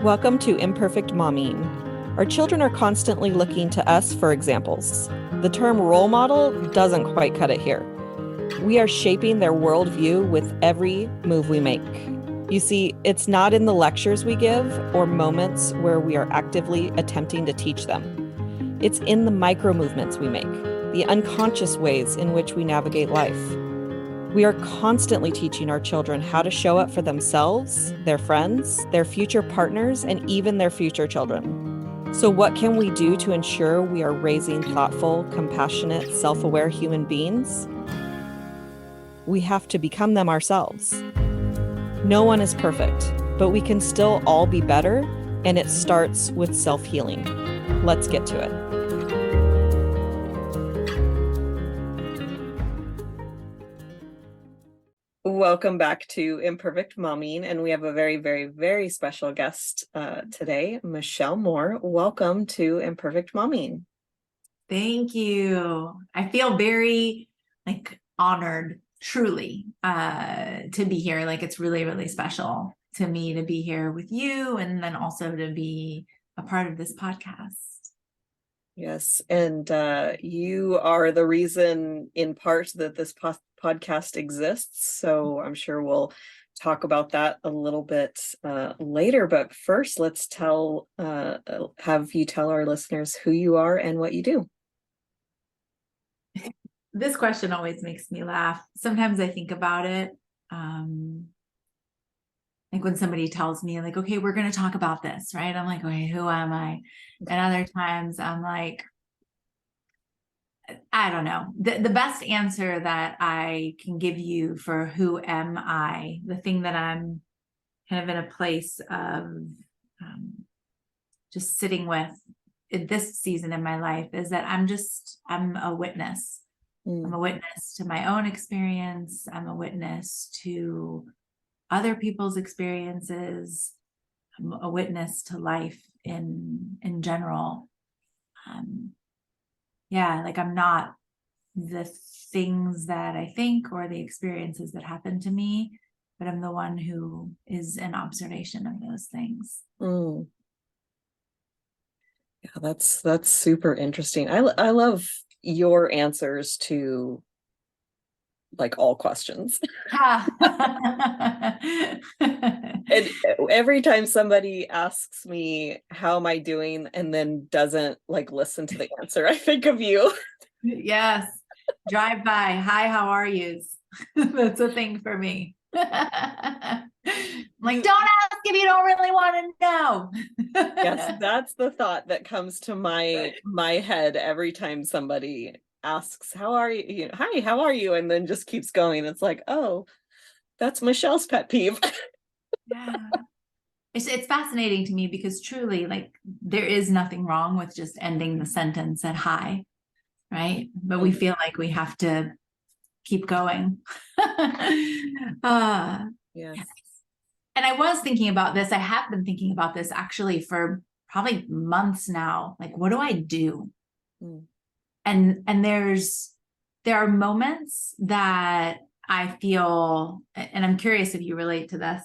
Welcome to Imperfect Momming. Our children are constantly looking to us for examples. The term role model doesn't quite cut it here. We are shaping their worldview with every move we make. You see, it's not in the lectures we give or moments where we are actively attempting to teach them. It's in the micro movements we make, the unconscious ways in which we navigate life. We are constantly teaching our children how to show up for themselves, their friends, their future partners, and even their future children. So what can we do to ensure we are raising thoughtful, compassionate, self-aware human beings? We have to become them ourselves. No one is perfect, but we can still all be better, and it starts with self-healing. Let's get to it. Welcome back to Imperfect Momming, and we have a very, very, very special guest today, Michelle Moore. Welcome to Imperfect Momming. Thank you. I feel very honored, truly, to be here. It's really, really special to me to be here with you, and then also to be a part of this podcast. Yes, and you are the reason, in part, that this podcast exists. So I'm sure we'll talk about that a little bit later. But first, let's have you tell our listeners who you are and what you do. This question always makes me laugh. Sometimes I think about it. When somebody tells me okay, we're going to talk about this, right? I'm like, okay, who am I? And other times I'm like, I don't know. The best answer that I can give you for who am I, the thing that I'm kind of in a place of just sitting with in this season in my life, is that I'm a witness. I'm a witness to my own experience. I'm a witness to other people's experiences. I'm a witness to life in general. I'm not the things that I think or the experiences that happen to me, but I'm the one who is an observation of those things. Yeah, that's super interesting. I love your answers to all questions. And every time somebody asks me how am I doing and then doesn't listen to the answer, I think of you. Yes. Drive by. Hi, how are you? That's a thing for me. Don't ask if you don't really want to know. Yes, that's the thought that comes to my head every time somebody asks, how are you? Hi, how are you? And then just keeps going. It's like, oh, that's Michelle's pet peeve. Yeah. It's fascinating to me because truly, there is nothing wrong with just ending the sentence at hi, right? But we feel like we have to keep going. Yes. And I was thinking about this. I have been thinking about this actually for probably months now. What do I do? And there are moments that I feel, and I'm curious if you relate to this.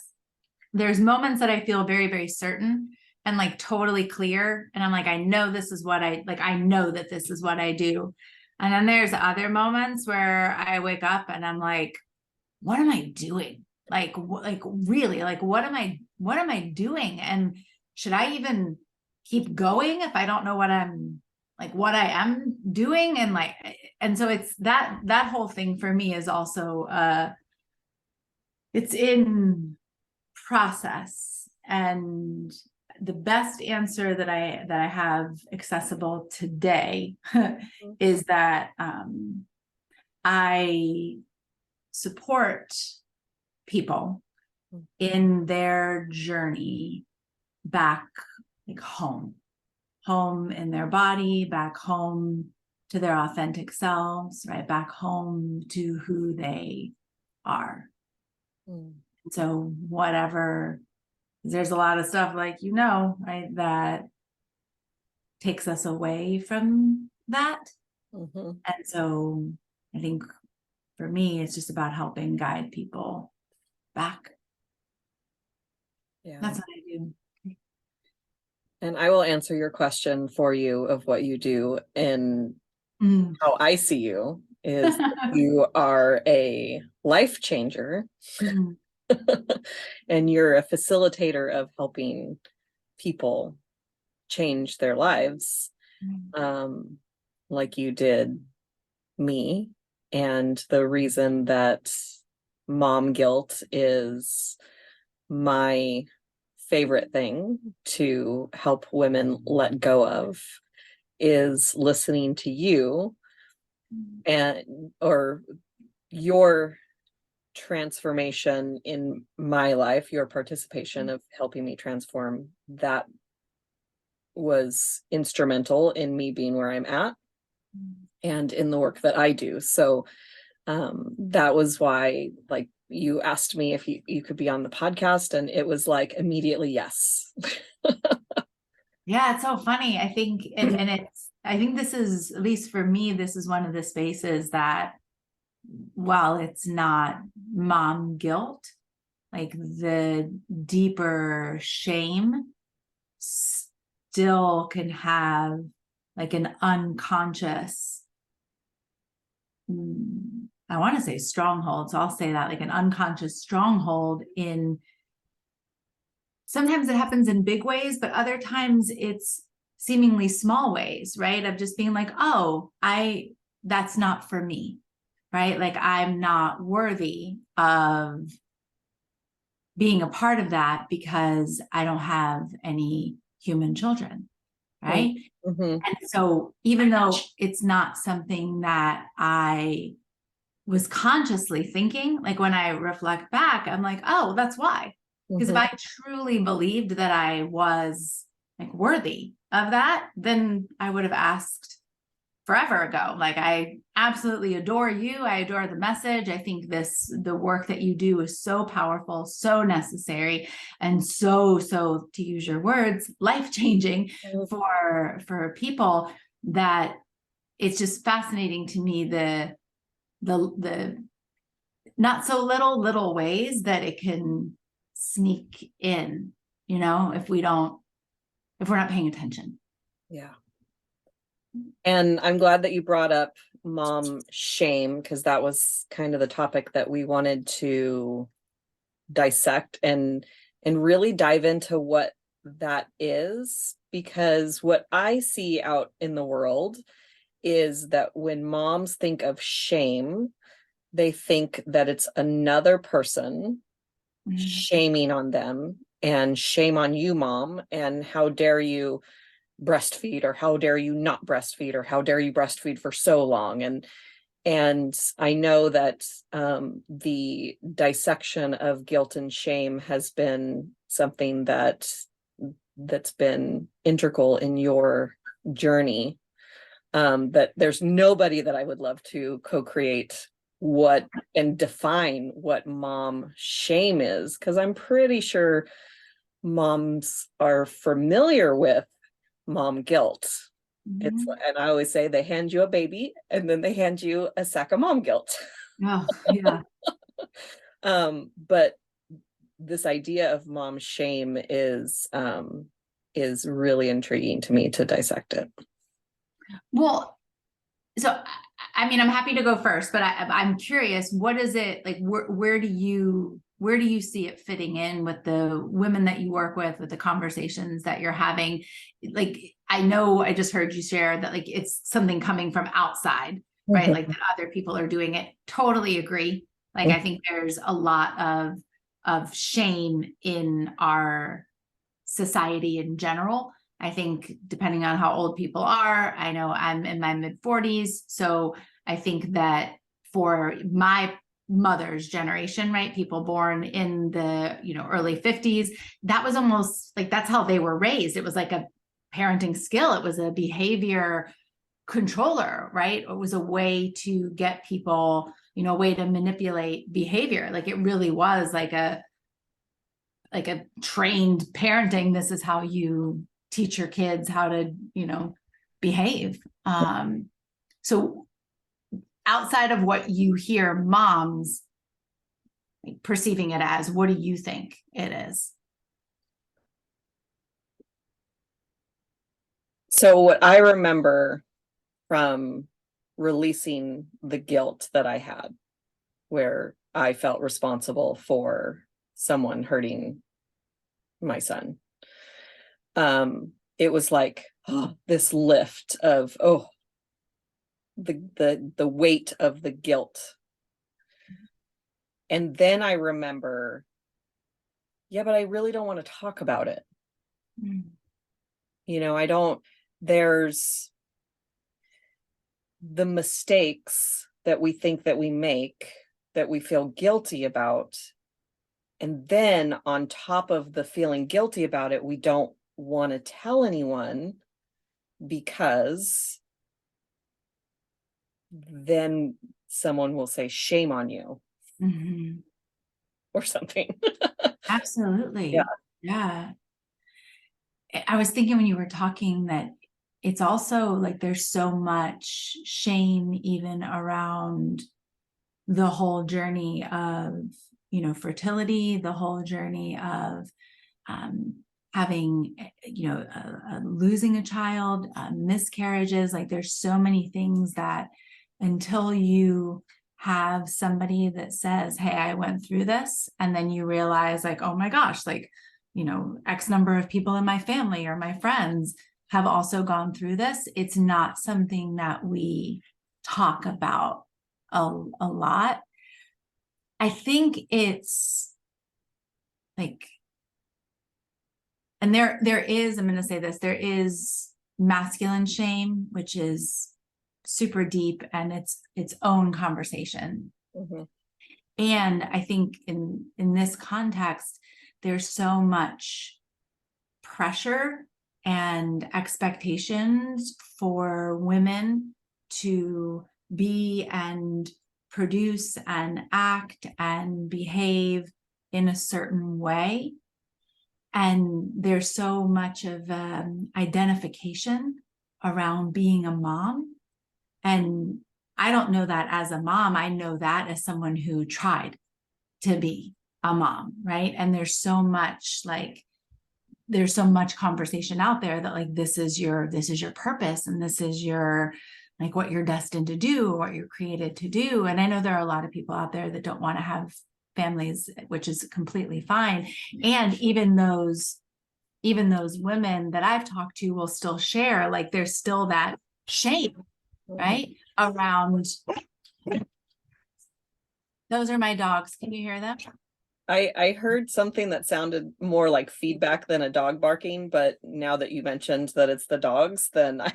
There's moments that I feel very, very certain and totally clear. And I'm I know this is what I know that this is what I do. And then there's other moments where I wake up and I'm like, what am I doing? Really, what am I doing? And should I even keep going if I don't know what what I am doing? And so it's that whole thing for me is also, it's in process. And the best answer that I have accessible today is that I support people in their journey back home in their body, back home to their authentic selves, right? Back home to who they are. So whatever, there's a lot of stuff right, that takes us away from that. And so I think for me, it's just about helping guide people back. Yeah. That's what I do. And I will answer your question for you of what you do, and how I see you is you are a life changer. And you're a facilitator of helping people change their lives, like you did me. And the reason that mom guilt is my favorite thing to help women let go of is listening to you and or your transformation in my life, your participation of helping me transform. That was instrumental in me being where I'm at and in the work that I do. So that was why, like, you asked me if you could be on the podcast, and it was like immediately yes. Yeah, it's so funny. I think, and I think this is, at least for me, this is one of the spaces that, while it's not mom guilt, like the deeper shame still can have like an unconscious, I want to say stronghold. So I'll say that, like an unconscious stronghold in, sometimes it happens in big ways, but other times it's seemingly small ways, right? Of just being like, oh, that's not for me, right? Like I'm not worthy of being a part of that because I don't have any human children, right? Mm-hmm. And so even though it's not something that I was consciously thinking, like when I reflect back, I'm like, oh, that's why. Because if I truly believed that I was like worthy of that, then I would have asked forever ago. Like, I absolutely adore you. I adore the message. I think the work that you do is so powerful, so necessary, and so, to use your words, life-changing for people, that it's just fascinating to me, the not so little ways that it can sneak in, if we're not paying attention. Yeah. And I'm glad that you brought up mom shame, because that was kind of the topic that we wanted to dissect and really dive into what that is. Because what I see out in the world is that when moms think of shame, they think that it's another person shaming on them, and shame on you, mom, and how dare you breastfeed, or how dare you not breastfeed, or how dare you breastfeed for so long. And I know that the dissection of guilt and shame has been something that's been integral in your journey. That there's nobody that I would love to co-create what and define what mom shame is, because I'm pretty sure moms are familiar with mom guilt. It's, and I always say, they hand you a baby and then they hand you a sack of mom guilt. Oh, yeah. But this idea of mom shame is really intriguing to me to dissect it. Well, so I mean, I'm happy to go first, but I'm curious, what is it like? Where do you see it fitting in with the women that you work with the conversations that you're having? Like, I know I just heard you share that, like, it's something coming from outside, right? Like that other people are doing it. Totally agree. Like, I think there's a lot of shame in our society in general. I think depending on how old people are, I know I'm in my mid-40s. So I think that for my mother's generation, right, people born in the early 50s, that was almost like that's how they were raised. It was like a parenting skill. It was a behavior controller, right? It was a way to get people, a way to manipulate behavior. Like, it really was like a trained parenting. This is how you teach your kids how to, behave. So outside of what you hear moms perceiving it as, what do you think it is? So what I remember from releasing the guilt that I had, where I felt responsible for someone hurting my son, it was like this lift of the weight of the guilt. And then I remember, yeah, but I really don't want to talk about it. You know, I don't, there's the mistakes that we think that we make that we feel guilty about. And then on top of the feeling guilty about it, we don't want to tell anyone because then someone will say, shame on you, or something. Absolutely. Yeah. I was thinking when you were talking that it's also like there's so much shame even around the whole journey of, fertility, the whole journey of having, losing a child, miscarriages. Like there's so many things that until you have somebody that says, hey, I went through this, and then you realize like, oh my gosh, like, X number of people in my family or my friends have also gone through this. It's not something that we talk about a lot. I think it's like, and there is, I'm going to say this, there is masculine shame, which is super deep and its own conversation. And I think in this context, there's so much pressure and expectations for women to be and produce and act and behave in a certain way. And there's so much of identification around being a mom. And I don't know that as a mom. I know that as someone who tried to be a mom, right? And there's so much conversation out there that like, this is your purpose, and this is your, like, what you're destined to do, what you're created to do. And I know there are a lot of people out there that don't want to have families, which is completely fine. And even those women that I've talked to will still share, like, there's still that shame, right? Around, those are my dogs. Can you hear them? I heard something that sounded more like feedback than a dog barking, but now that you mentioned that it's the dogs, then I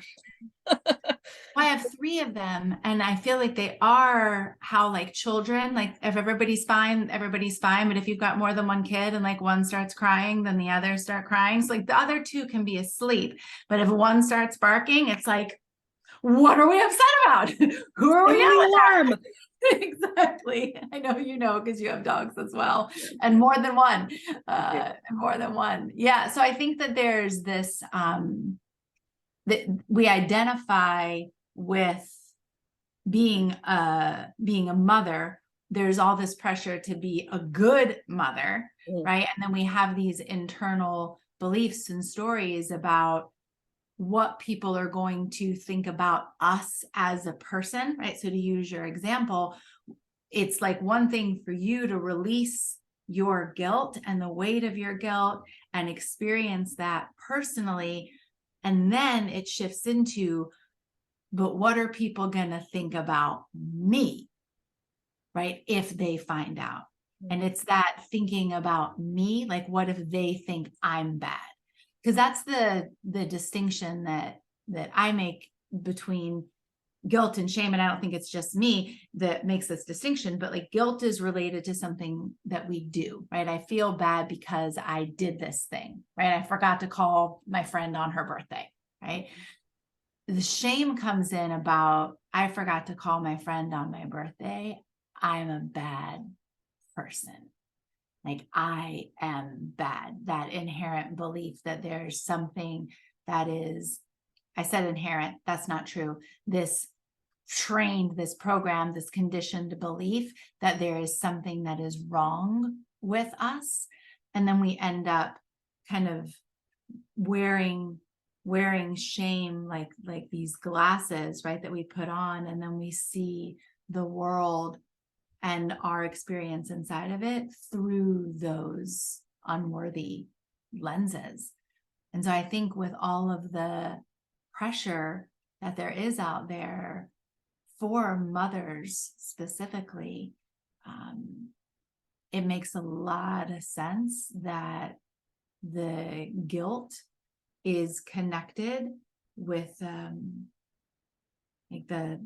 have 3 of them, and I feel like they are how, like, children, like, if everybody's fine, everybody's fine. But if you've got more than one kid and like one starts crying, then the others start crying. So like the other 2 can be asleep, but if one starts barking, it's like, what are we upset about? Who are we yelling at? Exactly. I know, because you have dogs as well, and more than one. Yeah. So I think that there's this that we identify with being a mother. There's all this pressure to be a good mother, right? And then we have these internal beliefs and stories about what people are going to think about us as a person, right? So to use your example, it's like one thing for you to release your guilt and the weight of your guilt and experience that personally. And then it shifts into, but what are people going to think about me, right? If they find out. And it's that thinking about me, like, what if they think I'm bad? Because that's the distinction that I make between guilt and shame. And I don't think it's just me that makes this distinction, but like, guilt is related to something that we do, right? I feel bad because I did this thing, right? I forgot to call my friend on her birthday, right? The shame comes in about, I forgot to call my friend on my birthday. I'm a bad person. Like, I am bad. That inherent belief that there's something that is, I said inherent, that's not true. This trained, this programmed, this conditioned belief that there is something that is wrong with us. And then we end up kind of wearing wearing shame like these glasses, right, that we put on, and then we see the world and our experience inside of it through those unworthy lenses. And so I think with all of the pressure that there is out there for mothers specifically, it makes a lot of sense that the guilt is connected with like the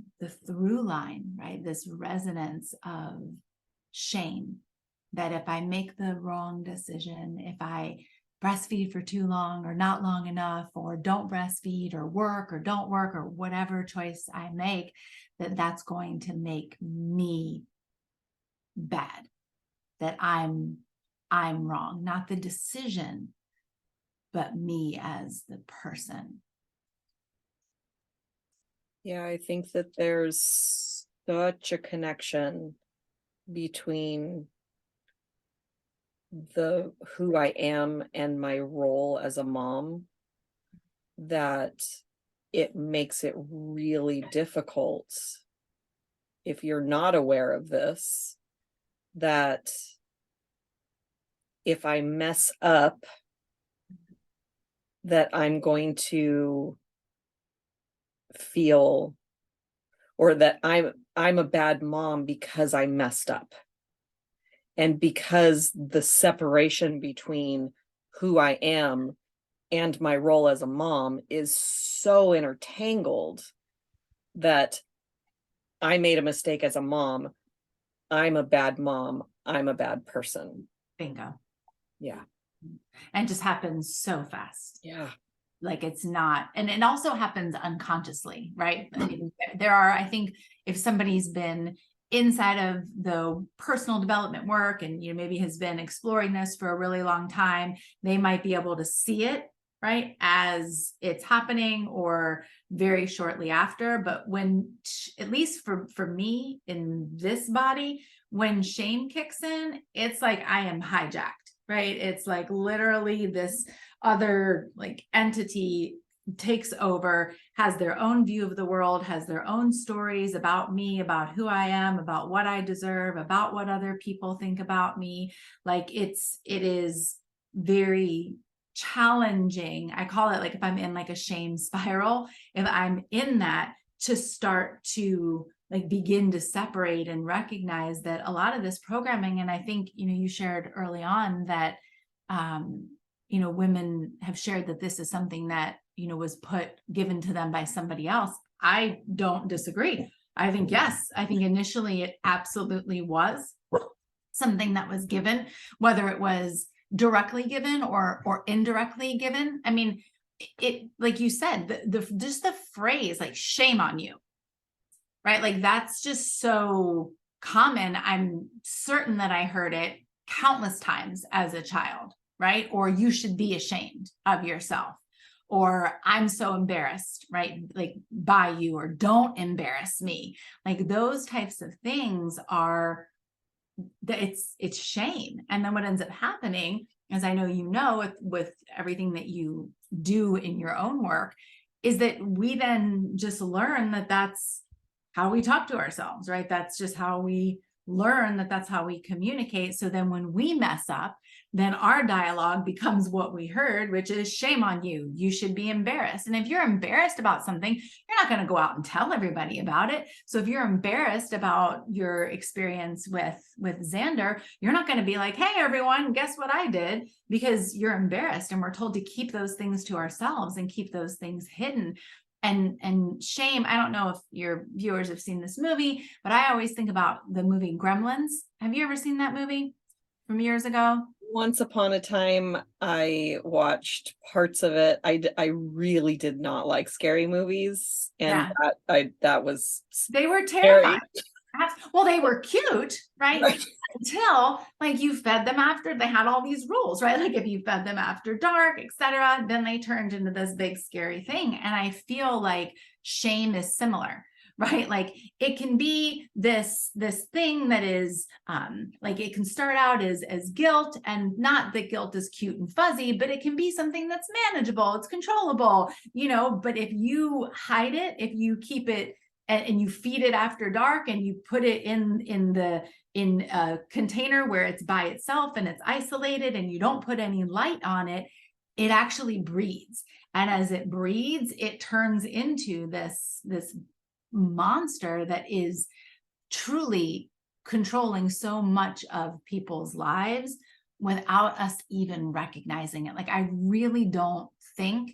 through line, right? This resonance of shame, that if I make the wrong decision, if I breastfeed for too long or not long enough, or don't breastfeed or don't work or whatever choice I make, that's going to make me bad, that I'm wrong, not the decision, but me as the person. Yeah, I think that there's such a connection between the who I am and my role as a mom, that it makes it really difficult if you're not aware of this, that if I mess up, that I'm going to feel, or that I'm a bad mom because I messed up. And because the separation between who I am and my role as a mom is so intertangled, that I made a mistake as a mom, I'm a bad mom, I'm a bad person. Bingo. Yeah. And it just happens so fast. Yeah. Like it's not, and it also happens unconsciously, right? I mean, there are, I think if somebody's been inside of the personal development work and, you know, maybe has been exploring this for a really long time, they might be able to see it, right, as it's happening or very shortly after. But when, at least for me in this body, when shame kicks in, it's like I am hijacked, right? It's like literally this other like entity takes over, has their own view of the world, has their own stories about me, about who I am, about what I deserve, about what other people think about me. Like it is very challenging. I call it, like, if I'm in like a shame spiral, if I'm in that, to start to like begin to separate and recognize that a lot of this programming, and I think, you know, you shared early on that you know, women have shared that this is something that, you know, was given to them by somebody else. I don't disagree. I think, yes, I think initially it absolutely was something that was given, whether it was directly given or indirectly given. I mean, it, like you said, just the phrase like shame on you, right? Like that's just so common. I'm certain that I heard it countless times as a child, right? Or you should be ashamed of yourself, or I'm so embarrassed, right? Like by you, or don't embarrass me. Like those types of things are, it's shame. And then what ends up happening, as I know, you know, with everything that you do in your own work, is that we then just learn that that's how we talk to ourselves, right? That's just how we learn, that's how we communicate. So then when we mess up, then our dialogue becomes what we heard, which is shame on you. You should be embarrassed. And if you're embarrassed about something, you're not going to go out and tell everybody about it. So if you're embarrassed about your experience with Xander, you're not going to be like, hey, everyone, guess what I did? Because you're embarrassed. And we're told to keep those things to ourselves and keep those things hidden. And shame, I don't know if your viewers have seen this movie, but I always think about the movie Gremlins. Have you ever seen that movie from years ago? Once upon a time, I watched parts of it. I really did not like scary movies, and that was they were terrifying. Well, they were cute, right? Until like you fed them after, they had all these rules, right? Like if you fed them after dark, etc., then they turned into this big scary thing. And I feel like shame is similar, right? Like it can be this thing that is like it can start out as guilt, and not that guilt is cute and fuzzy, but it can be something that's manageable, it's controllable, you know. But if you hide it, if you keep it and you feed it after dark, and you put it in a container where it's by itself and it's isolated, and you don't put any light on it, it actually breeds. And as it breeds, it turns into this monster that is truly controlling so much of people's lives without us even recognizing it. Like, I really don't think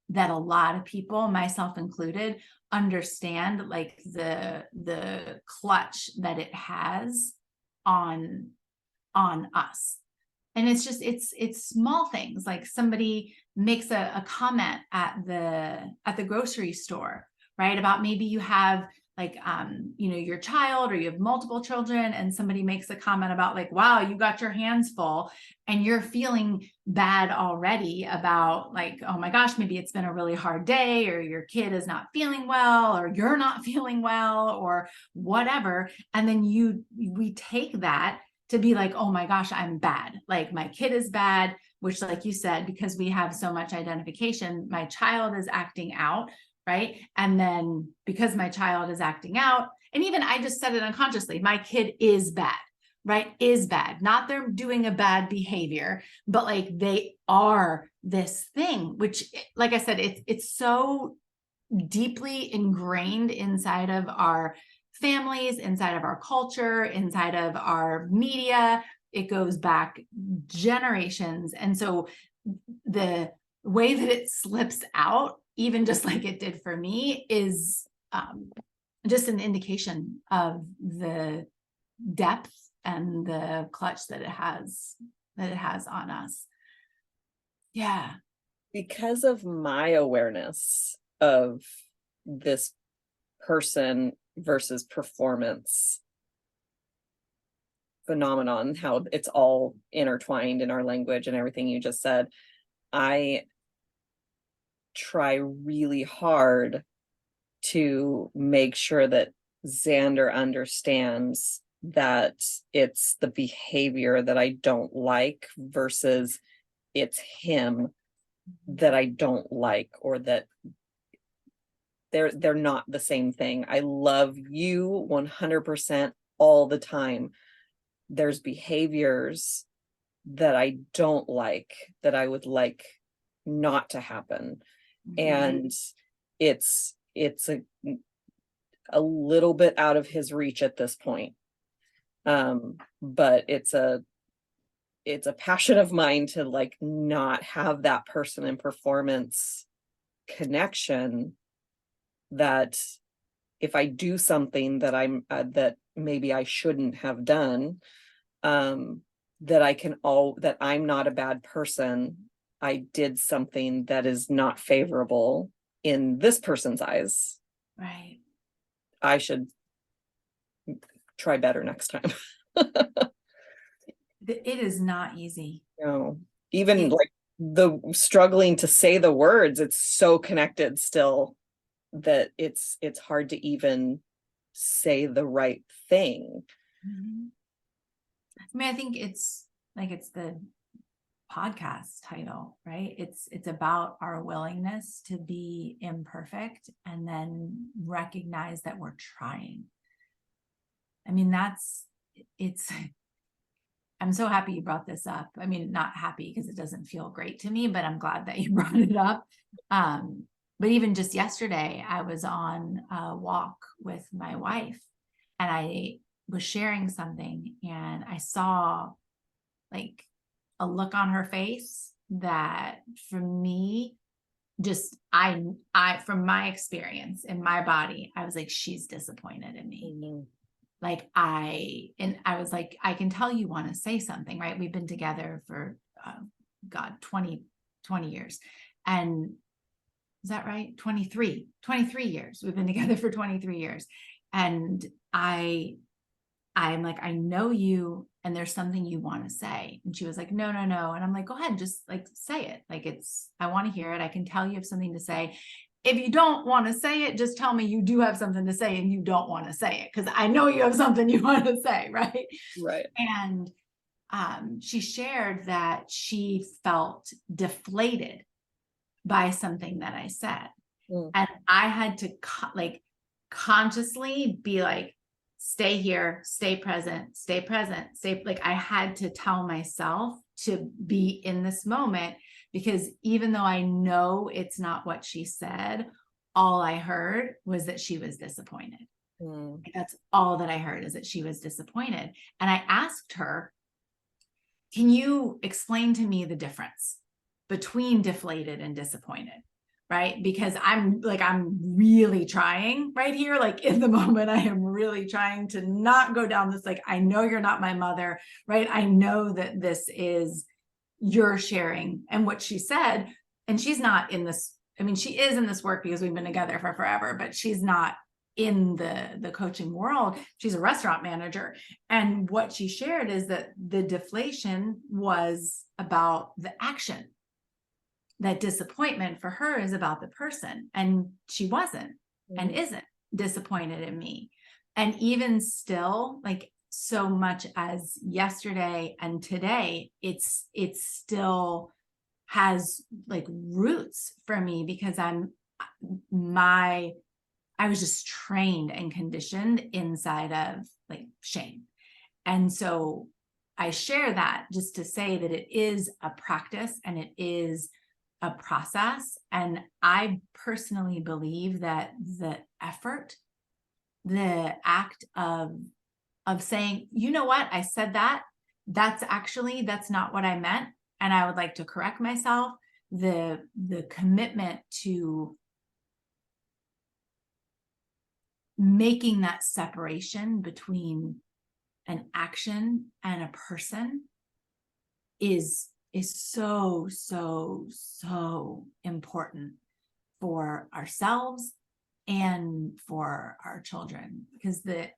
that a lot of people, myself included, understand like the clutch that it has on us. And it's just it's small things, like somebody makes a comment at the grocery store, right, about maybe you have like you know, your child, or you have multiple children, and somebody makes a comment about like, wow, you got your hands full, and you're feeling bad already about like, oh my gosh, maybe it's been a really hard day, or your kid is not feeling well, or you're not feeling well, or whatever. And then we take that to be like, oh my gosh, I'm bad, like my kid is bad, which, like you said, because we have so much identification, my child is acting out, right? And then because my child is acting out, and even I just said it unconsciously, my kid is bad, right? Is bad. Not they're doing a bad behavior, but like they are this thing, which, like I said, it's so deeply ingrained inside of our families, inside of our culture, inside of our media. It goes back generations. And so the way that it slips out, even just like it did for me, is just an indication of the depth and the clutch that it has on us. Yeah. Because of my awareness of this person versus performance phenomenon, how it's all intertwined in our language and everything you just said, I try really hard to make sure that Xander understands that it's the behavior that I don't like versus it's him that I don't like, or that they're not the same thing. I love you 100% all the time. There's behaviors that I don't like, that I would like not to happen. And it's a little bit out of his reach at this point. But it's a passion of mine to like not have that person and performance connection, that if I do something that I'm that maybe I shouldn't have done, that I'm not a bad person. I did something that is not favorable in this person's eyes. Right. I should try better next time. It is not easy. No, even like the struggling to say the words, it's so connected still that it's hard to even say the right thing. Mm-hmm. I mean, I think it's the podcast title, right? It's about our willingness to be imperfect and then recognize that we're trying. I mean, I'm so happy you brought this up. I mean, not happy because it doesn't feel great to me, but I'm glad that you brought it up. But even just yesterday, I was on a walk with my wife, and I was sharing something, and I saw like a look on her face that, for me, just I from my experience in my body, I was like, she's disappointed in me. Mm-hmm. Like I was like, I can tell you want to say something, right? We've been together for 20 years. And is that right? 23 years. We've been together for 23 years. And I'm like, I know you, and there's something you want to say. And she was like, no. And I'm like, go ahead, just like say it. Like I want to hear it. I can tell you have something to say. if you don't want to say it, just tell me you do have something to say and you don't want to say it, because I know you have something you want to say, right? Right. And she shared that she felt deflated by something that I said. And I had to consciously be like, stay here, stay present, stay, like I had to tell myself to be in this moment, because even though I know it's not what she said, all I heard was that she was disappointed. That's all that I heard, is that she was disappointed. And I asked her, can you explain to me the difference between deflated and disappointed? Right? Because I'm really trying right here, like in the moment, I am really trying to not go down this, like, I know you're not my mother, right? I know that this is your sharing. And what she said, and she's not in this, I mean, she is in this work because we've been together for forever, but she's not in the coaching world. She's a restaurant manager. And what she shared is that the deflation was about the action. That disappointment for her is about the person, and she wasn't and isn't disappointed in me. And even still, like, so much as yesterday and today, it still has like roots for me, because I was just trained and conditioned inside of like shame. And so I share that just to say that it is a practice and it is a process. And I personally believe that the effort, the act of saying, you know what, I said that, that's not what I meant, and I would like to correct myself, the commitment to making that separation between an action and a person is so important for ourselves and for our children, because the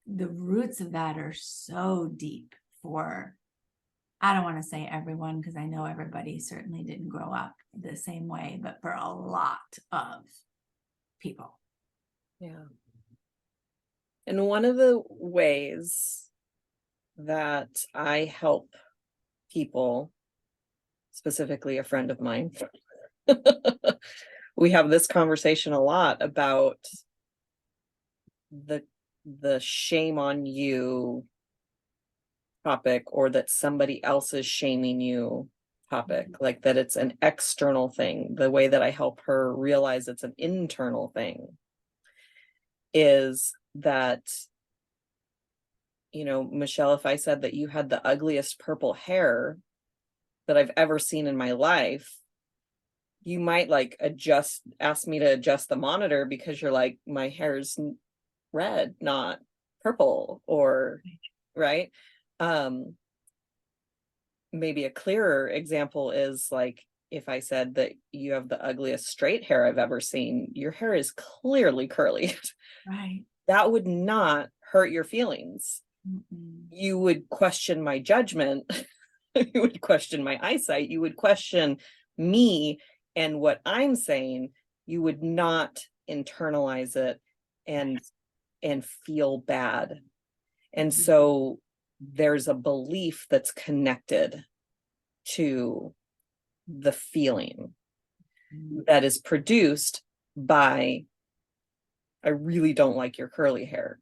roots of that are so deep for, I don't want to say everyone, because I know everybody certainly didn't grow up the same way, but for a lot of people. Yeah. And one of the ways that I help people, specifically a friend of mine, we have this conversation a lot about the shame on you topic, or that somebody else is shaming you topic, like that it's an external thing. The way that I help her realize it's an internal thing is that, you know, Michelle, if I said that you had the ugliest purple hair that I've ever seen in my life, you might like ask me to adjust the monitor, because you're like, my hair's red, not purple, or right. Maybe a clearer example is like, if I said that you have the ugliest straight hair I've ever seen, your hair is clearly curly. Right. That would not hurt your feelings. You would question my judgment. You would question my eyesight. You would question me and what I'm saying. You would not internalize it and feel bad. And so there's a belief that's connected to the feeling that is produced by, I really don't like your curly hair.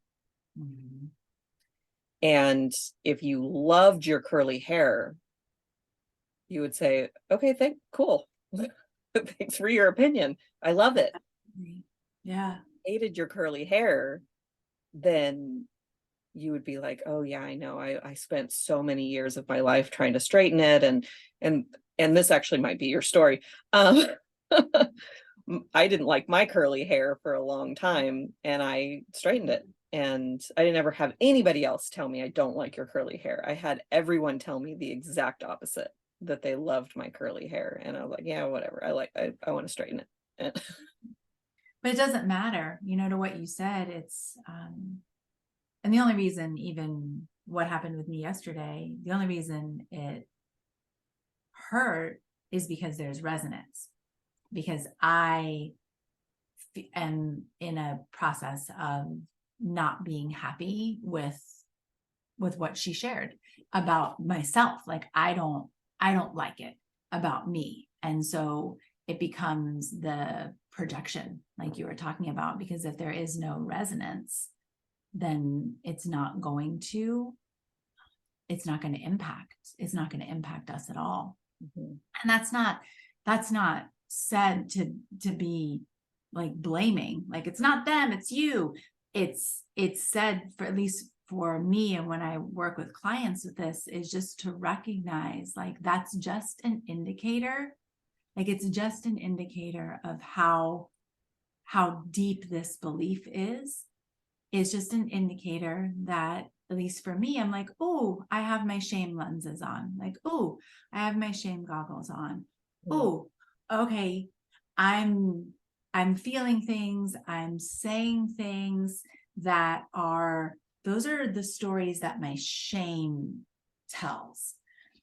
And if you loved your curly hair, you would say, okay, cool. Thanks for your opinion. I love it. Yeah. Hated your curly hair, then you would be like, oh yeah, I know. I spent so many years of my life trying to straighten it. And this actually might be your story. I didn't like my curly hair for a long time, and I straightened it. And I didn't ever have anybody else tell me I don't like your curly hair. I had everyone tell me the exact opposite, that they loved my curly hair. And I was like, yeah, whatever. I want to straighten it. But it doesn't matter, you know, to what you said. It's, and the only reason, even what happened with me yesterday, the only reason it hurt is because there's resonance. because I am in a process of not being happy with what she shared about myself. Like, I don't like it about me. And so it becomes the projection, like you were talking about, because if there is no resonance, then it's not going to impact us at all. Mm-hmm. And that's not said to be like blaming, like it's not them, it's you. It's said, for at least for me, and when I work with clients with this, is just to recognize, like, that's just an indicator. Like, it's just an indicator of how deep this belief is. It's just an indicator that, at least for me, I'm like, oh, I have my shame lenses on. Like, oh, I have my shame goggles on. Oh, okay. I'm feeling things. I'm saying things that are, those are the stories that my shame tells.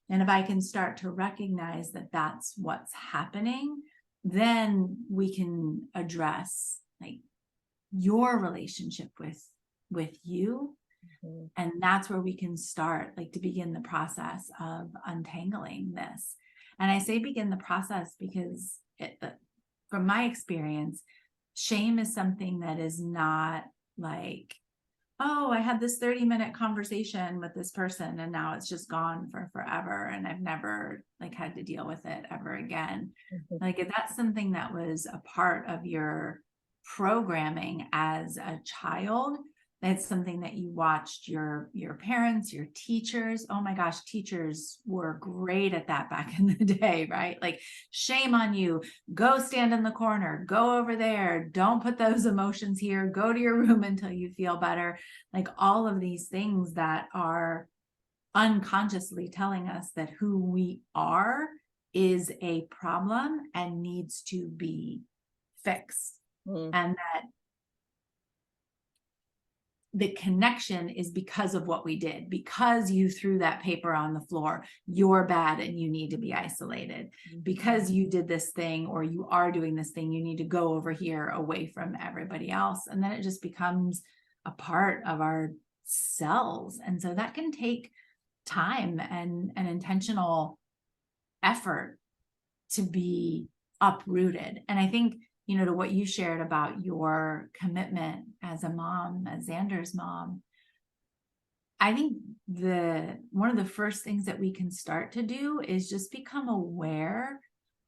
And if I can start to recognize that that's what's happening, then we can address, like, your relationship with you. Mm-hmm. And that's where we can start, like, to begin the process of untangling this. And I say begin the process because from my experience, shame is something that is not like, oh, I had this 30-minute conversation with this person and now it's just gone for forever and I've never, like, had to deal with it ever again. Mm-hmm. Like, if that's something that was a part of your programming as a child, that's something that you watched your parents, your teachers. Oh my gosh, teachers were great at that back in the day, right? Like, shame on you, go stand in the corner, go over there, don't put those emotions here, go to your room until you feel better. Like, all of these things that are unconsciously telling us that who we are is a problem and needs to be fixed. And that the connection is because of what we did, because you threw that paper on the floor, you're bad and you need to be isolated. Because you did this thing, or you are doing this thing, you need to go over here away from everybody else. And then it just becomes a part of our selves. And so that can take time and an intentional effort to be uprooted. And I think, to what you shared about your commitment as a mom, as Xander's mom, I think one of the first things that we can start to do is just become aware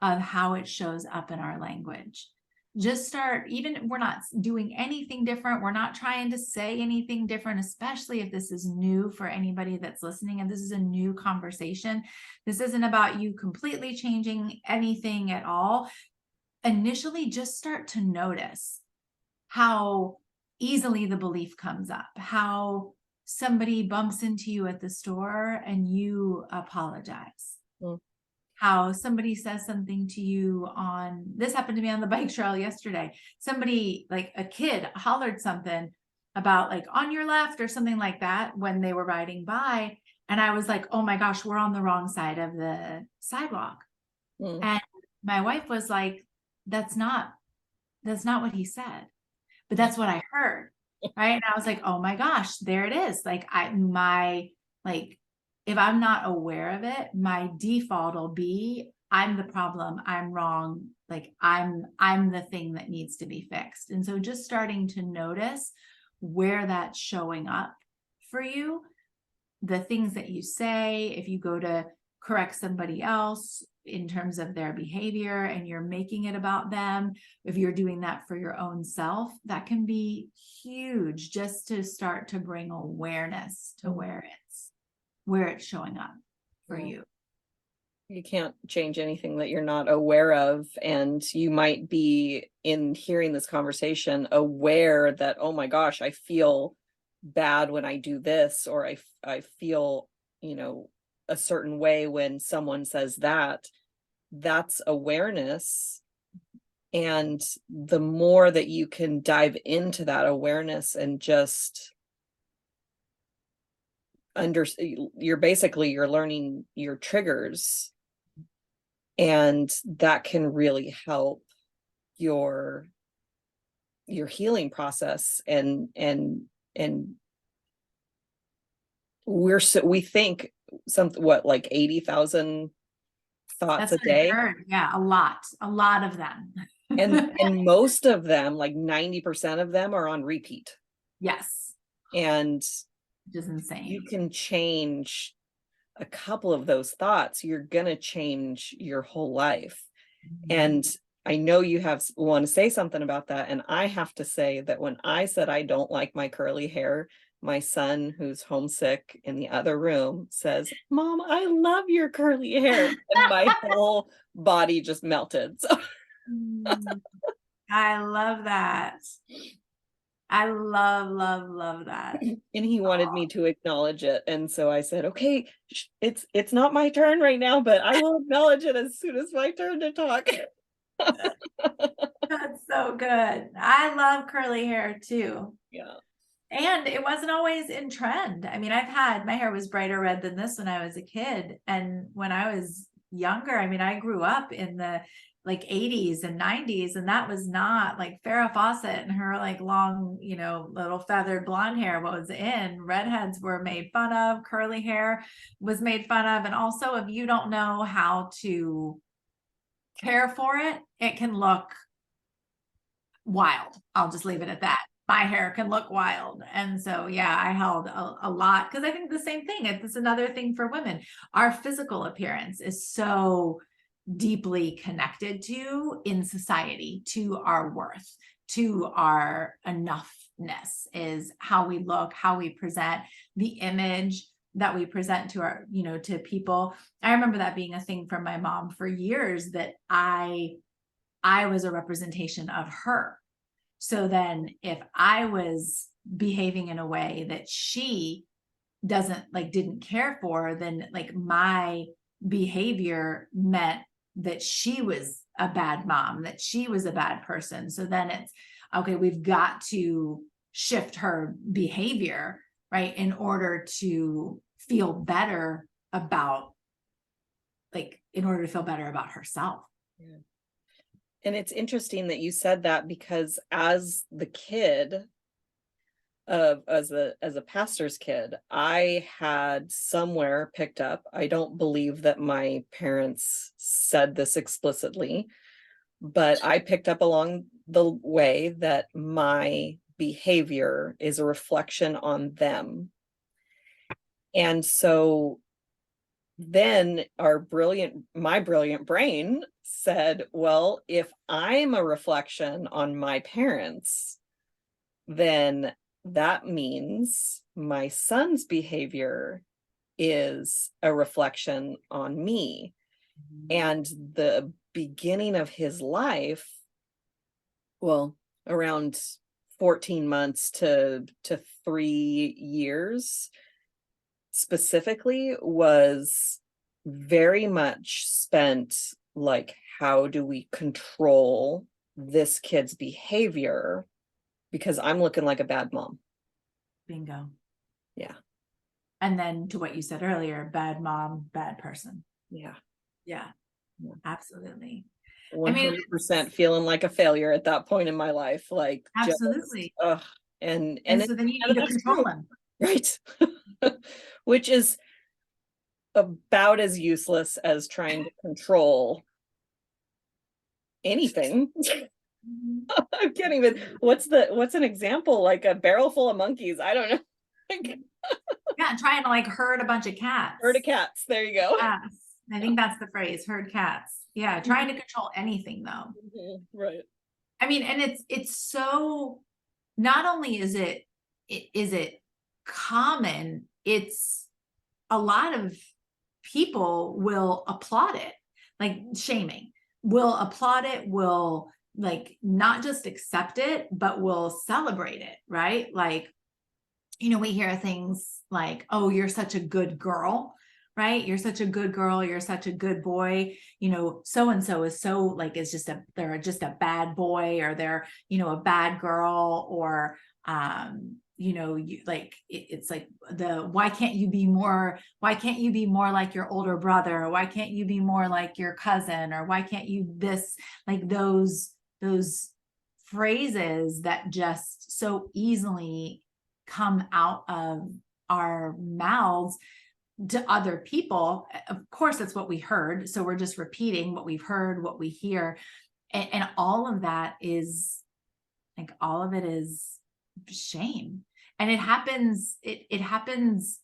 of how it shows up in our language. Just start, even we're not doing anything different. We're not trying to say anything different, especially if this is new for anybody that's listening. And this is a new conversation. This isn't about you completely changing anything at all. Initially, just start to notice how easily the belief comes up, how somebody bumps into you at the store and you apologize. How somebody says something to you this happened to me on the bike trail yesterday. Somebody, like a kid, hollered something about, like, on your left or something like that when they were riding by. And I was like, oh my gosh, we're on the wrong side of the sidewalk. And my wife was like, that's not what he said, but that's what I heard. Right. And I was like, oh my gosh, there it is. Like, if I'm not aware of it, my default will be, I'm the problem, I'm wrong. Like, I'm the thing that needs to be fixed. And so just starting to notice where that's showing up for you, the things that you say, if you go to correct somebody else in terms of their behavior and you're making it about them, if you're doing that for your own self, that can be huge, just to start to bring awareness to where it's showing up for you. You can't change anything that you're not aware of. And you might be, in hearing this conversation, aware that, oh my gosh, I feel bad when I do this, or I feel, a certain way when someone says that. That's awareness. And the more that you can dive into that awareness and just you're learning your triggers, and that can really help your healing process. And we think something, what, like 80,000 thoughts That's a what I day. heard. Yeah, a lot of them. And most of them, like 90% of them, are on repeat. Yes. And Which is insane. you can change a couple of those thoughts, you're gonna change your whole life. And I know you want to say something about that. And I have to say that when I said I don't like my curly hair, my son, who's homesick in the other room, says, "Mom, I love your curly hair." And my whole body just melted. So I love that. I love that. and he wanted me to acknowledge it. And so I said, okay, it's not my turn right now, but I will acknowledge it as soon as my turn to talk. That's so good. I love curly hair too. Yeah. And it wasn't always in trend. I mean, my hair was brighter red than this when I was a kid. And when I was younger, I mean, I grew up in the like 80s and 90s, and that was not like Farrah Fawcett and her like long, little feathered blonde hair was in. Redheads were made fun of, curly hair was made fun of. And also, if you don't know how to care for it, it can look wild. I'll just leave it at that. My hair can look wild. And so, yeah, I held a lot, because I think the same thing. It's another thing for women. Our physical appearance is so deeply connected to in society, to our worth, to our enoughness, is how we look, how we present, the image that we present to our, to people. I remember that being a thing from my mom for years, that I was a representation of her. So then if I was behaving in a way that she didn't care for, then like my behavior meant that she was a bad mom, that she was a bad person. So then it's, okay, we've got to shift her behavior, right, in order to feel better about, herself. Yeah. And it's interesting that you said that, because as the kid as a pastor's kid, I had somewhere picked up, I don't believe that my parents said this explicitly, but I picked up along the way that my behavior is a reflection on them. And so then my brilliant brain said, well, if I'm a reflection on my parents, then that means my son's behavior is a reflection on me. And the beginning of his life, well, around 14 months to 3 years specifically, was very much spent like, how do we control this kid's behavior, because I'm looking like a bad mom. Bingo. Yeah. And then to what you said earlier, bad mom, bad person. Yeah. Yeah. Absolutely. 100% feeling like a failure at that point in my life. Like, absolutely. Just, and so then you need to control them. Right. Which is about as useless as trying to control anything. I can't even, what's an example? Like a barrel full of monkeys. I don't know. Yeah, trying to like herd a bunch of cats. Herd of cats. There you go. Yes. I think that's the phrase, herd cats. Yeah, trying to control anything though. Right. I mean, and it's so, not only is it common, it's a lot of people will applaud it, like shaming, will applaud it, will like not just accept it, but will celebrate it, right? Like, we hear things like, oh, you're such a good girl, right? You're such a good girl. You're such a good boy. So-and-so is so like, they're just a bad boy, or they're, a bad girl, or, it's like why can't you be more like your older brother? Or why can't you be more like your cousin? Or why can't you this, like those those phrases that just so easily come out of our mouths to other people. Of course, that's what we heard. So we're just repeating what we've heard, what we hear. And all of that is like, all of it is shame. And it happens, it happens,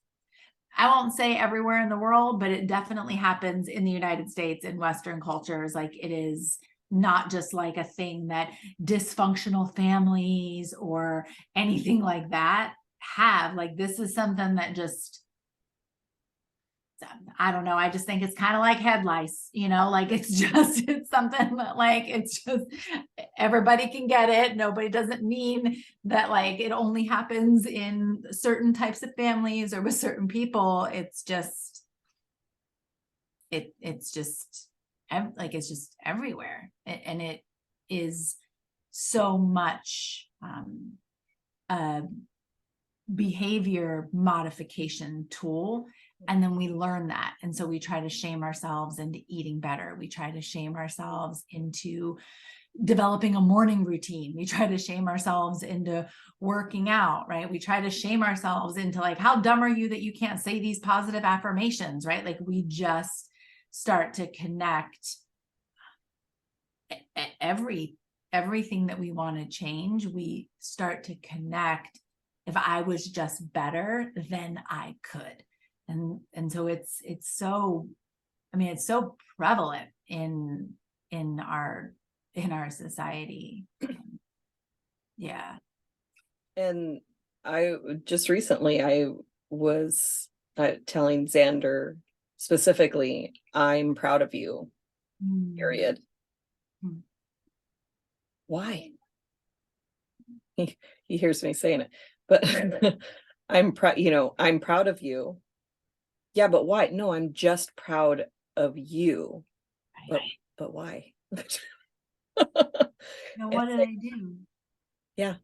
I won't say everywhere in the world, but it definitely happens in the United States, in Western cultures. Like, it is not just like a thing that dysfunctional families or anything like that have. Like, this is something that just, I don't know. I just think it's kind of like head lice, like it's something that like, it's just, everybody can get it. Nobody, doesn't mean that like it only happens in certain types of families or with certain people. It's just, it's just everywhere. And it is so much, a behavior modification tool. And then we learn that. And so we try to shame ourselves into eating better. We try to shame ourselves into developing a morning routine. We try to shame ourselves into working out, right? We try to shame ourselves into like, how dumb are you that you can't say these positive affirmations, right? Like, we just start to connect everything that we want to change. We start to connect, if I was just better, then I could. And so it's so, I mean, it's so prevalent in our society. Yeah. And I just recently, I was telling Xander specifically, I'm proud of you, period. Why? He hears me saying it, but I'm proud, I'm proud of you. Yeah, but why? No, I'm just proud of you. But why? Now, what did I do? Yeah.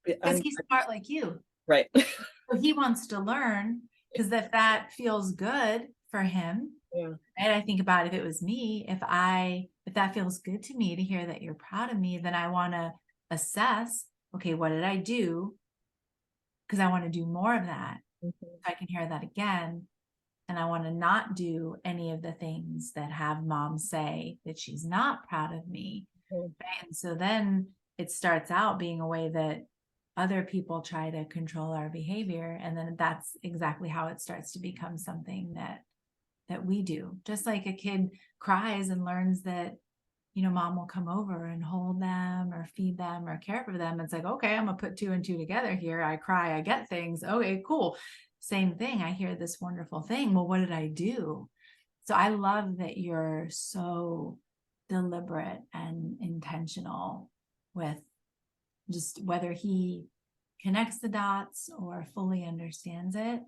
Because he's smart like you. Right. So he wants to learn, because if that feels good for him. Yeah. And I think about, if it was me, if that feels good to me to hear that you're proud of me, then I want to assess, okay, what did I do? Because I want to do more of that. If I can hear that again, and I want to not do any of the things that have mom say that she's not proud of me. Right? And so then it starts out being a way that other people try to control our behavior. And then that's exactly how it starts to become something that we do. Just like a kid cries and learns that, mom will come over and hold them or feed them or care for them. It's like, okay, I'm gonna put 2 and 2 together here. I cry, I get things. Okay, cool. Same thing. I hear this wonderful thing. Well, what did I do? So I love that you're so deliberate and intentional with just whether he connects the dots or fully understands it,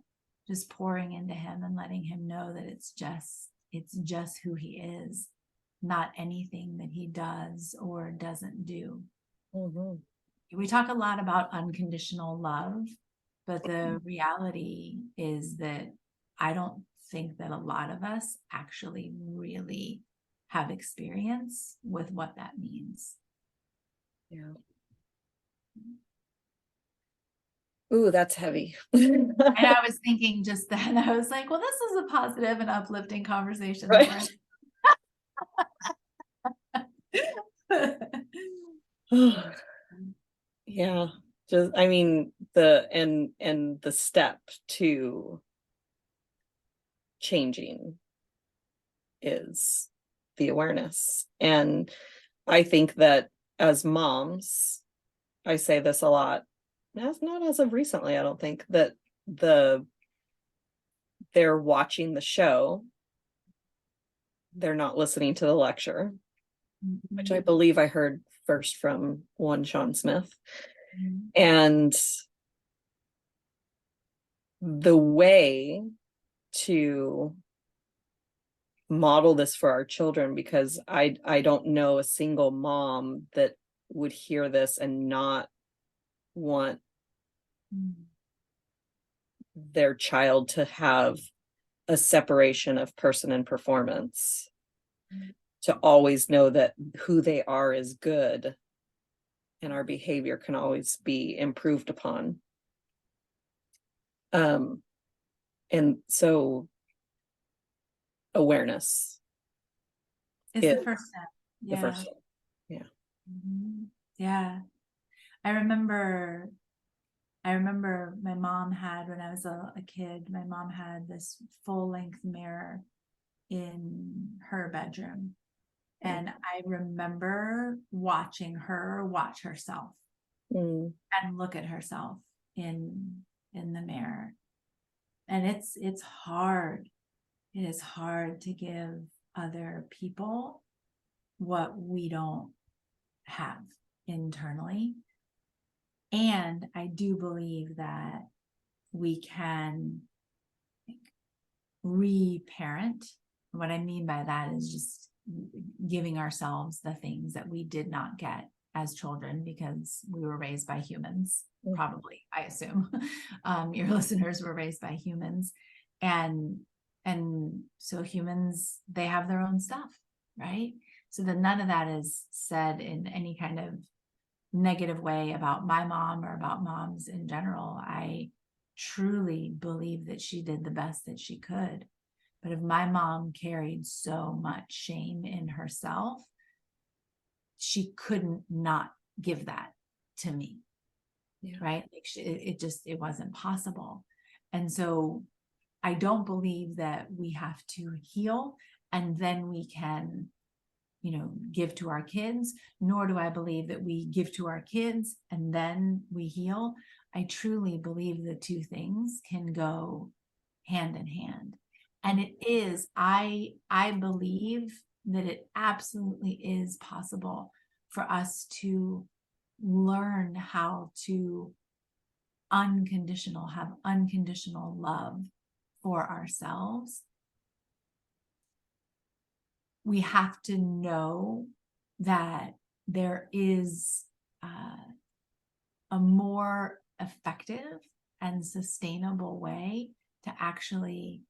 just pouring into him and letting him know that it's just who he is, not anything that he does or doesn't do. We talk a lot about unconditional love, but the reality is that I don't think that a lot of us actually really have experience with what that means. Yeah. Ooh, that's heavy. And I was thinking just then, I was like, well, this is a positive and uplifting conversation. Right. Yeah. Just, I mean, the step to changing is the awareness. And I think that as moms, I say this a lot, not as of recently, I don't think, that they're watching the show, they're not listening to the lecture, which I believe I heard first from one Sean Smith. And the way to model this for our children, because I don't know a single mom that would hear this and not want their child to have a separation of person and performance. to always know that who they are is good and our behavior can always be improved upon. And so awareness It's is the first step. the Yeah. first step. Yeah. Yeah. I remember my mom had, when I was a kid, my mom had this full-length mirror in her bedroom. And I remember watching her watch herself and look at herself in the mirror. And it's hard. It is hard to give other people what we don't have internally. And I do believe that we can reparent. What I mean by that is just giving ourselves the things that we did not get as children because we were raised by humans, probably, I assume. Your listeners were raised by humans. And so humans, they have their own stuff, right? So that none of that is said in any kind of negative way about my mom or about moms in general. I truly believe that she did the best that she could. But if my mom carried so much shame in herself, she couldn't not give that to me. Yeah. Right? Like it wasn't possible. And so I don't believe that we have to heal and then we can, give to our kids, nor do I believe that we give to our kids and then we heal. I truly believe the two things can go hand in hand. And it is, I believe that it absolutely is possible for us to learn how to have unconditional love for ourselves. We have to know that there is a more effective and sustainable way to actually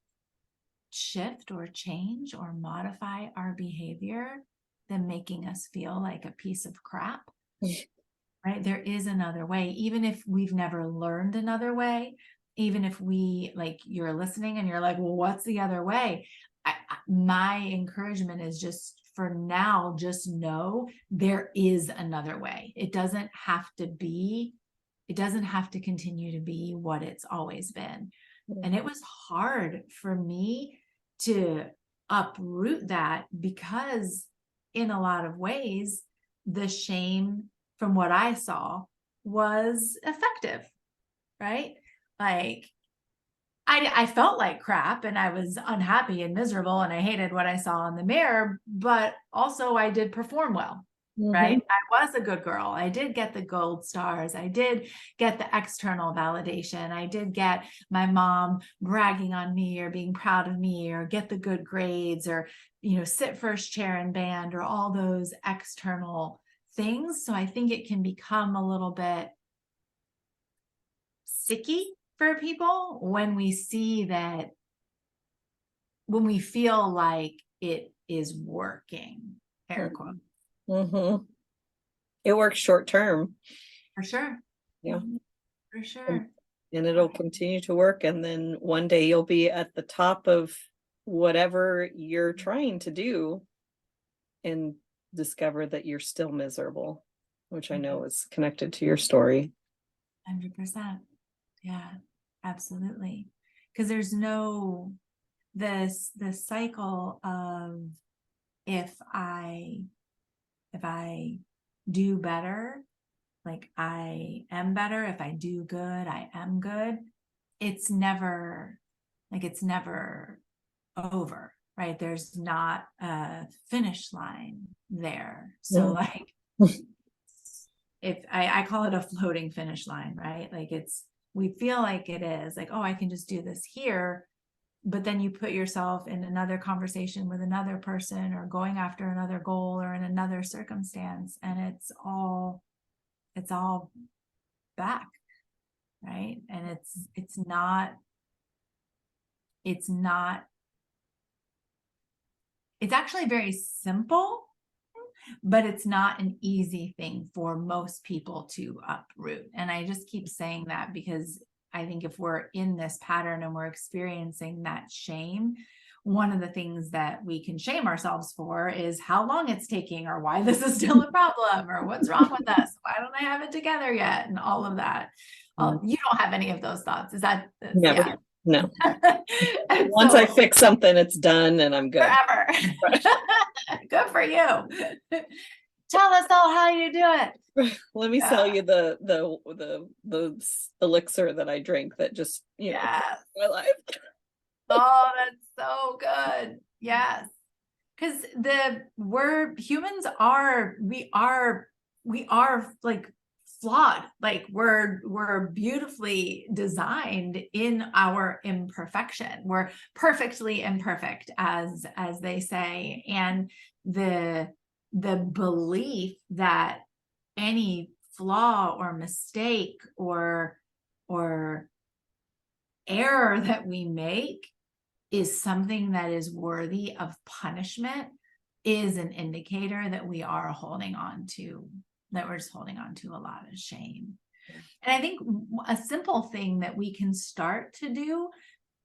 shift or change or modify our behavior than making us feel like a piece of crap. Right? There is another way, even if we've never learned another way, even if you're listening and you're like, well, what's the other way? My encouragement is just for now, just know there is another way. It doesn't have to continue to be what it's always been. And it was hard for me to uproot that because in a lot of ways, the shame from what I saw was effective, right? Like I felt like crap and I was unhappy and miserable and I hated what I saw in the mirror, but also I did perform well, right? I was a good girl. I did get the gold stars. I did get the external validation. I did get my mom bragging on me or being proud of me or get the good grades or, sit first chair in band or all those external things. So I think it can become a little bit sticky for people when we feel like it is working, air quotes. It works short term. For sure. Yeah. For sure. And it'll continue to work. And then one day you'll be at the top of whatever you're trying to do and discover that you're still miserable, which I know is connected to your story. 100%. Yeah, absolutely. Because there's this cycle of if I do better, like I am better. If I do good, I am good. It's never over, right? There's not a finish line there. So if I call it a floating finish line, right? Like we feel like it is like, oh, I can just do this here. But then you put yourself in another conversation with another person or going after another goal or in another circumstance. And it's all back, right? And it's not it's actually very simple, but it's not an easy thing for most people to uproot. And I just keep saying that because I think if we're in this pattern and we're experiencing that shame, one of the things that we can shame ourselves for is how long it's taking, or why this is still a problem, or what's wrong with us, why don't I have it together yet, and all of that. You don't have any of those thoughts, is that? Never. Yeah. No. Once I fix something, it's done and I'm good. Forever. Good for you. Tell us all how you do it. Let me sell you the elixir that I drink that just, you know, my life. Oh, that's so good. Yes. Because we are like flawed. Like we're beautifully designed in our imperfection. We're perfectly imperfect, as they say. And the belief that any flaw or mistake or error that we make is something that is worthy of punishment is an indicator that we are holding on to, that we're just holding on to a lot of shame. And I think a simple thing that we can start to do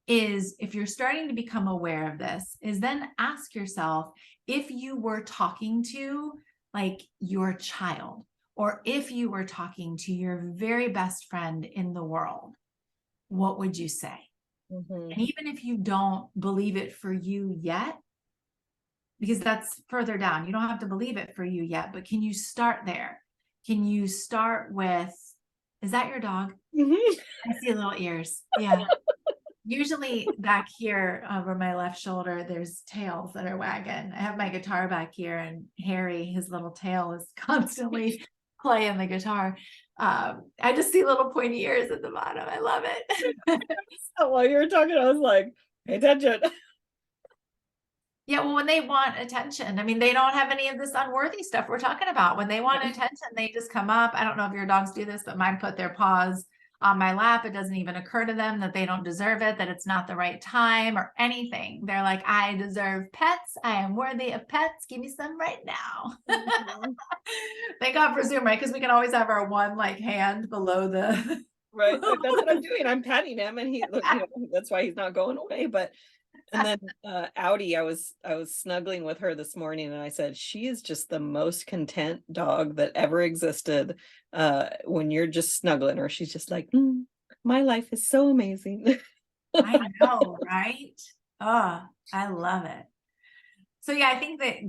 is, if you're starting to become aware of this, is then ask yourself, if you were talking to like your child, or if you were talking to your very best friend in the world, what would you say? Mm-hmm. And even if you don't believe it for you yet, because that's further down, you don't have to believe it for you yet, but can you start there? Can you start with, is that your dog? Mm-hmm. I see little ears. Yeah. Usually back here over my left shoulder, there's tails that are wagging. I have my guitar back here, and Harry, his little tail is constantly playing the guitar. I just see little pointy ears at the bottom. I love it. While you were talking, I was like, pay attention. Yeah, well, when they want attention, I mean, they don't have any of this unworthy stuff we're talking about. When they want attention, they just come up. I don't know if your dogs do this, but mine put their paws on my lap. It doesn't even occur to them that they don't deserve it, that it's not the right time or anything. They're like, I deserve pets. I am worthy of pets. Give me some right now. Mm-hmm. Thank God for Zoom, right? Because we can always have our one like hand below the. Right. That's what I'm doing. I'm patting him, and he, you know, that's why he's not going away. But and then Audi, I was snuggling with her this morning, and I said, she is just the most content dog that ever existed. When you're just snuggling her, she's just like, my life is so amazing. I know, right? Oh, I love it. So yeah, I think that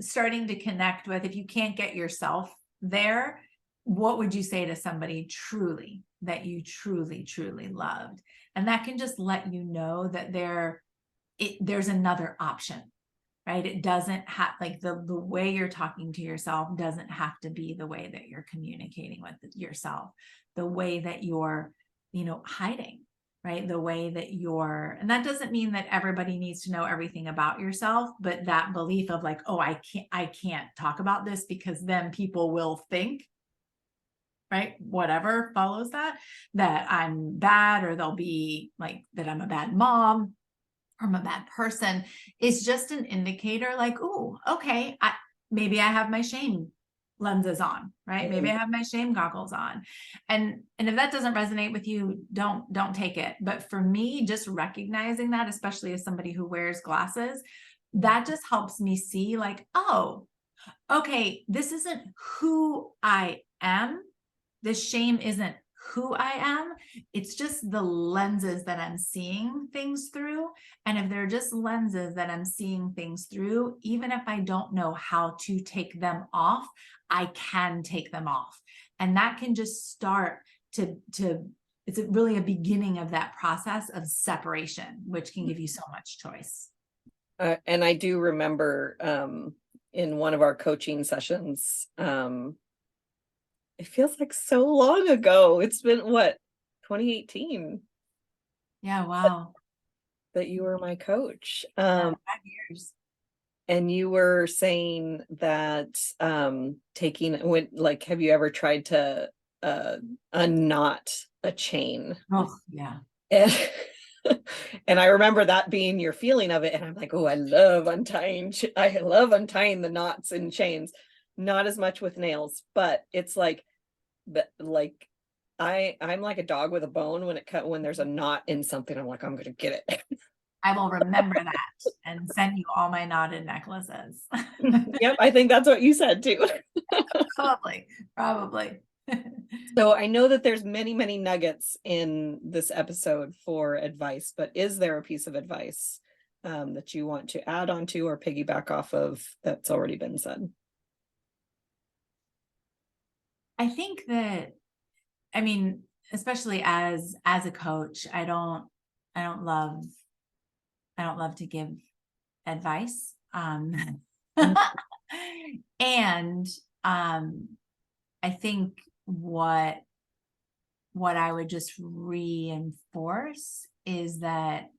starting to connect with, if you can't get yourself there, what would you say to somebody truly that you truly, truly loved? And that can just let you know that there's another option, right? It doesn't have, like, the way you're talking to yourself doesn't have to be the way that you're communicating with yourself, the way that you're, hiding, right? The way that and that doesn't mean that everybody needs to know everything about yourself, but that belief of like, oh, I can't talk about this because then people will think, right? Whatever follows that I'm bad, or they'll be like that I'm a bad mom, or I'm a bad person, is just an indicator like, oh, okay, maybe I have my shame lenses on, right? Maybe I have my shame goggles on. And if that doesn't resonate with you, don't take it. But for me, just recognizing that, especially as somebody who wears glasses, that just helps me see like, oh, okay, this isn't who I am. This shame isn't who I am. It's just the lenses that I'm seeing things through. And if they're just lenses that I'm seeing things through, even if I don't know how to take them off, I can take them off. And that can just start to it's really a beginning of that process of separation, which can give you so much choice. And I do remember in one of our coaching sessions, it feels like so long ago. It's been what, 2018? Yeah, wow. That you were my coach. 5 years. And you were saying that have you ever tried to unknot a chain? Oh, yeah. And I remember that being your feeling of it. And I'm like, oh, I love untying the knots and chains. Not as much with nails, but it's like, I'm like a dog with a bone when there's a knot in something. I'm like, I'm gonna get it. I will remember that and send you all my knotted necklaces. Yep, I think that's what you said too. Probably. So I know that there's many, many nuggets in this episode for advice, but is there a piece of advice that you want to add on to or piggyback off of that's already been said? I think that, I mean, especially as a coach, I don't love to give advice. And I think what I would just reinforce is that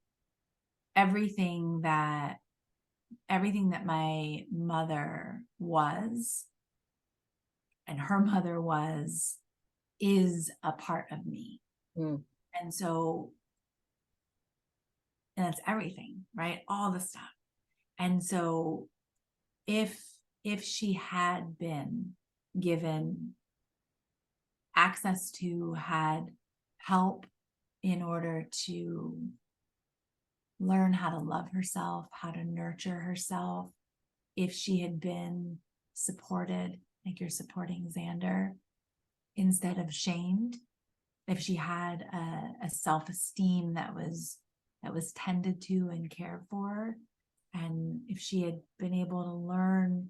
everything that my mother was and her mother was is a part of me. And so, and it's everything, right? All the stuff. And so if she had been given access to, had help in order to learn how to love herself, how to nurture herself, if she had been supported, like you're supporting Xander, instead of shamed, if she had a self-esteem that was tended to and cared for, and if she had been able to learn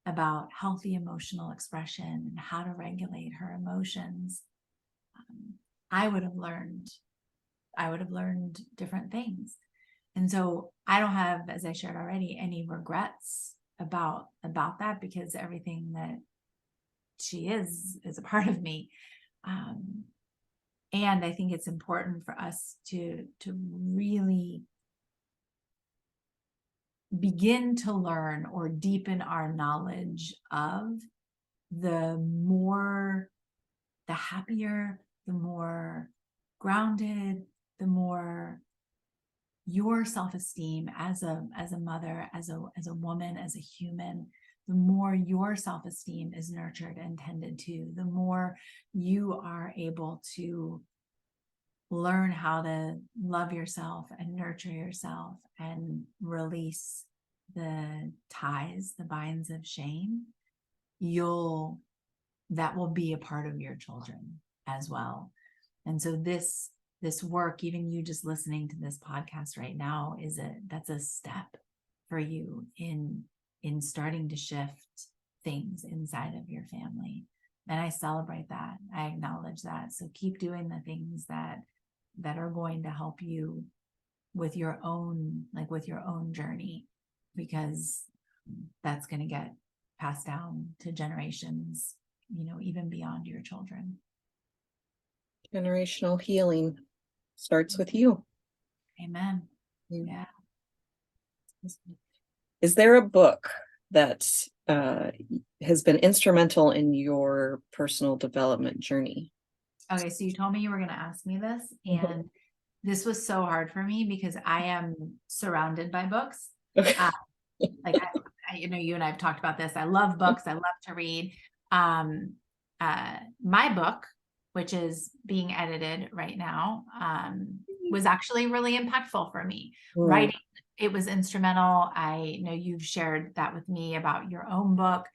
about healthy emotional expression and how to regulate her emotions, I would have learned different things. And so I don't have, as I shared already, any regrets about that, because everything that she is a part of me. And I think it's important for us to really begin to learn or deepen our knowledge of the happier, the more grounded, the more your self-esteem as a mother, as a woman, as a human, the more your self-esteem is nurtured and tended to, the more you are able to learn how to love yourself and nurture yourself and release the ties, the binds of shame, that will be a part of your children as well. And so this work, even you just listening to this podcast right now, that's a step for you in starting to shift things inside of your family. And I celebrate that. I acknowledge that. So keep doing the things that are going to help you with your own journey, because that's going to get passed down to generations, even beyond your children. Generational healing starts with you. Amen. Yeah. Is there a book that has been instrumental in your personal development journey? Okay, so you told me you were going to ask me this, and this was so hard for me because I am surrounded by books. Okay. Like you and I have talked about this. I love books. I love to read. My book, which is being edited right now, was actually really impactful for me. Writing, it was instrumental. I know you've shared that with me about your own book.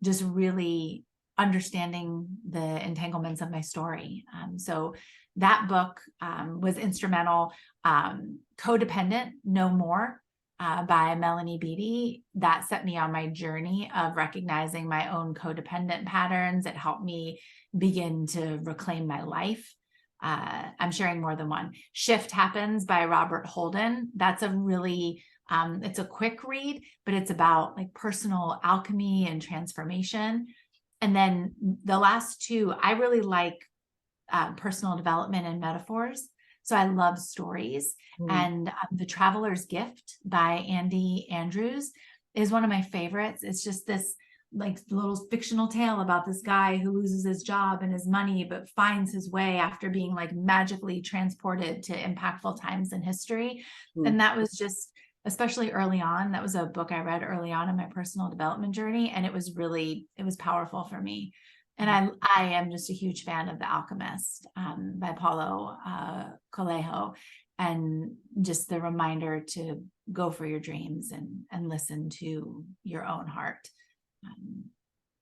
Just really understanding the entanglements of my story. So that book was instrumental. Codependent No More by Melanie Beattie, that set me on my journey of recognizing my own codependent patterns. It helped me begin to reclaim my life. I'm sharing more than one. Shift Happens by Robert Holden. That's a really, it's a quick read, but it's about like personal alchemy and transformation. And then the last two, I really like personal development and metaphors. So I love stories. And The Traveler's Gift by Andy Andrews is one of my favorites. It's just this like little fictional tale about this guy who loses his job and his money, but finds his way after being like magically transported to impactful times in history. And that was just, especially early on, that was a book I read early on in my personal development journey. And it was powerful for me. And I am just a huge fan of The Alchemist by Paulo Coelho, and just the reminder to go for your dreams and listen to your own heart.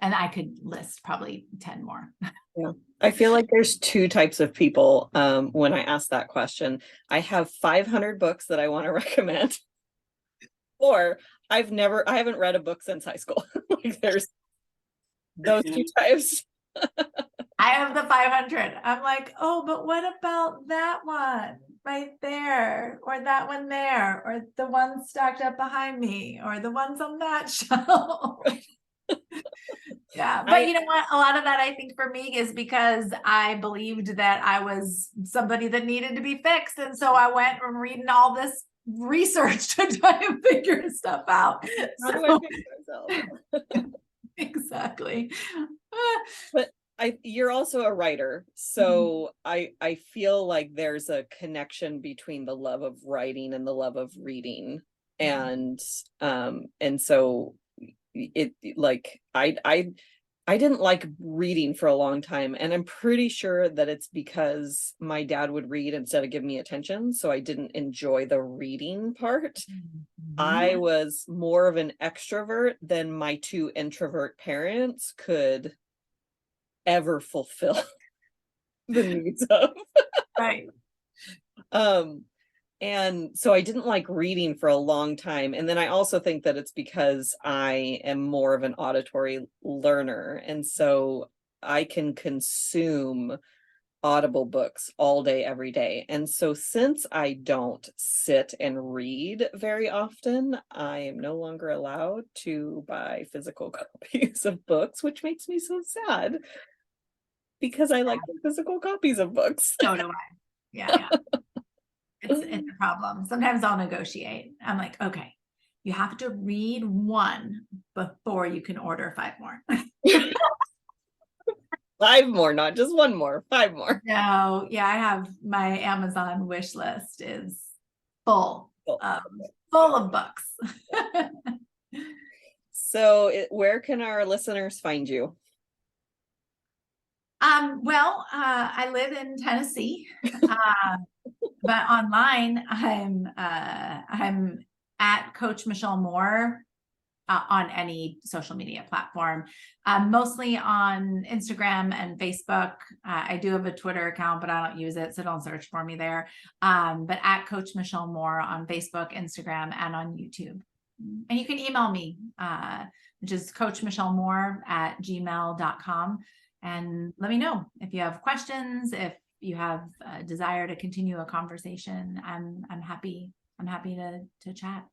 And I could list probably 10 more. Yeah. I feel like there's two types of people when I ask that question. I have 500 books that I want to recommend, or I haven't read a book since high school. Like there's those two types. I have the 500. I'm like, oh, but what about that one right there, or that one there, or the one stacked up behind me, or the ones on that shelf? Yeah, but you know what? A lot of that, I think, for me is because I believed that I was somebody that needed to be fixed, and so I went and reading all this research to try and figure stuff out. How do I fix myself? Exactly. But you're also a writer, so I feel like there's a connection between the love of writing and the love of reading, and so it like I didn't like reading for a long time, and I'm pretty sure that it's because my dad would read instead of give me attention, so I didn't enjoy the reading part. I was more of an extrovert than my two introvert parents could ever fulfill the needs of. Right. And so I didn't like reading for a long time. And then I also think that it's because I am more of an auditory learner. And so I can consume Audible books all day, every day. And so since I don't sit and read very often, I am no longer allowed to buy physical copies of books, which makes me so sad because I like the physical copies of books. So do I. Yeah. It's a problem. Sometimes I'll negotiate. I'm like, okay, you have to read one before you can order 5 more. 5 more, not just 1 more, 5 more. No, yeah, I have my Amazon wish list is full of books. So where can our listeners find you? Well, I live in Tennessee, but online I'm at Coach Michelle Moore on any social media platform, mostly on Instagram and Facebook. I do have a Twitter account, but I don't use it, so don't search for me there. But at Coach Michelle Moore on Facebook, Instagram, and on YouTube. And you can email me, which is coachmichellemore@gmail.com. And let me know if you have questions, if you have a desire to continue a conversation. I'm happy to chat.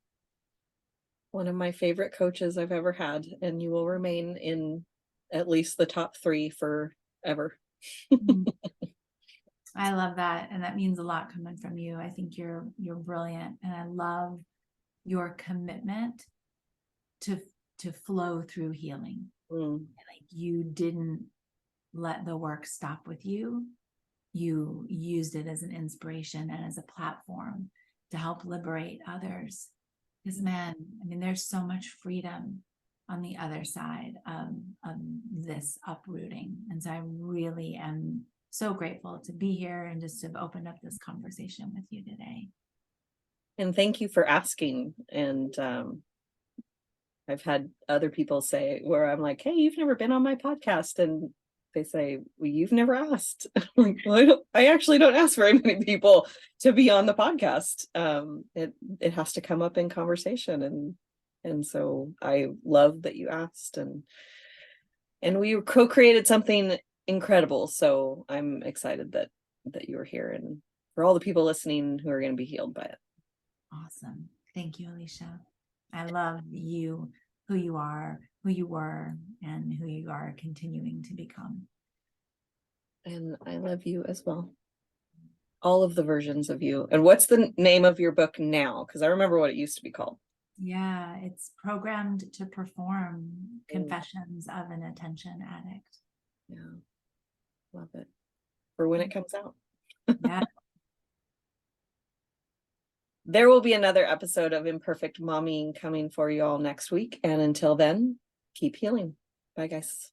One of my favorite coaches I've ever had, and you will remain in at least the top 3 forever. I love that, and that means a lot coming from you. I think you're brilliant, and I love your commitment to flow through healing. Like you didn't let the work stop with you. You used it as an inspiration and as a platform to help liberate others. Because man, I mean, there's so much freedom on the other side of this uprooting. And so I really am so grateful to be here and just to have opened up this conversation with you today. And thank you for asking. And I've had other people say where I'm like, hey, you've never been on my podcast. And they say, well, you've never asked. Like, well, I actually don't ask very many people to be on the podcast. It has to come up in conversation, and so I love that you asked, and we co-created something incredible. So I'm excited that you were here, and for all the people listening who are going to be healed by it. Awesome. Thank you, Alicia. I love you, who you are, who you were, and who you are continuing to become. And I love you as well. All of the versions of you. And what's the name of your book now? Because I remember what it used to be called. Yeah, it's programmed to perform confessions of an attention addict. Yeah. Love it. For when it comes out. Yeah. There will be another episode of Imperfect Momming coming for you all next week. And until then, keep healing. Bye, guys.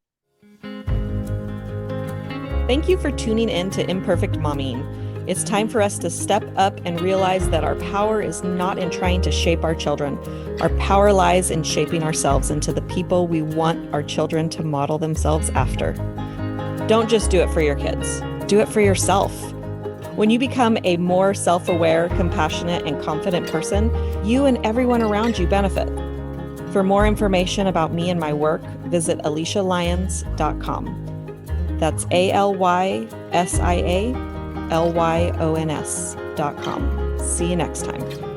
Thank you for tuning in to Imperfect Momming. It's time for us to step up and realize that our power is not in trying to shape our children. Our power lies in shaping ourselves into the people we want our children to model themselves after. Don't just do it for your kids. Do it for yourself. When you become a more self-aware, compassionate, and confident person, you and everyone around you benefit. For more information about me and my work, visit AlysiaLyons.com. That's AlysiaLyons.com. See you next time.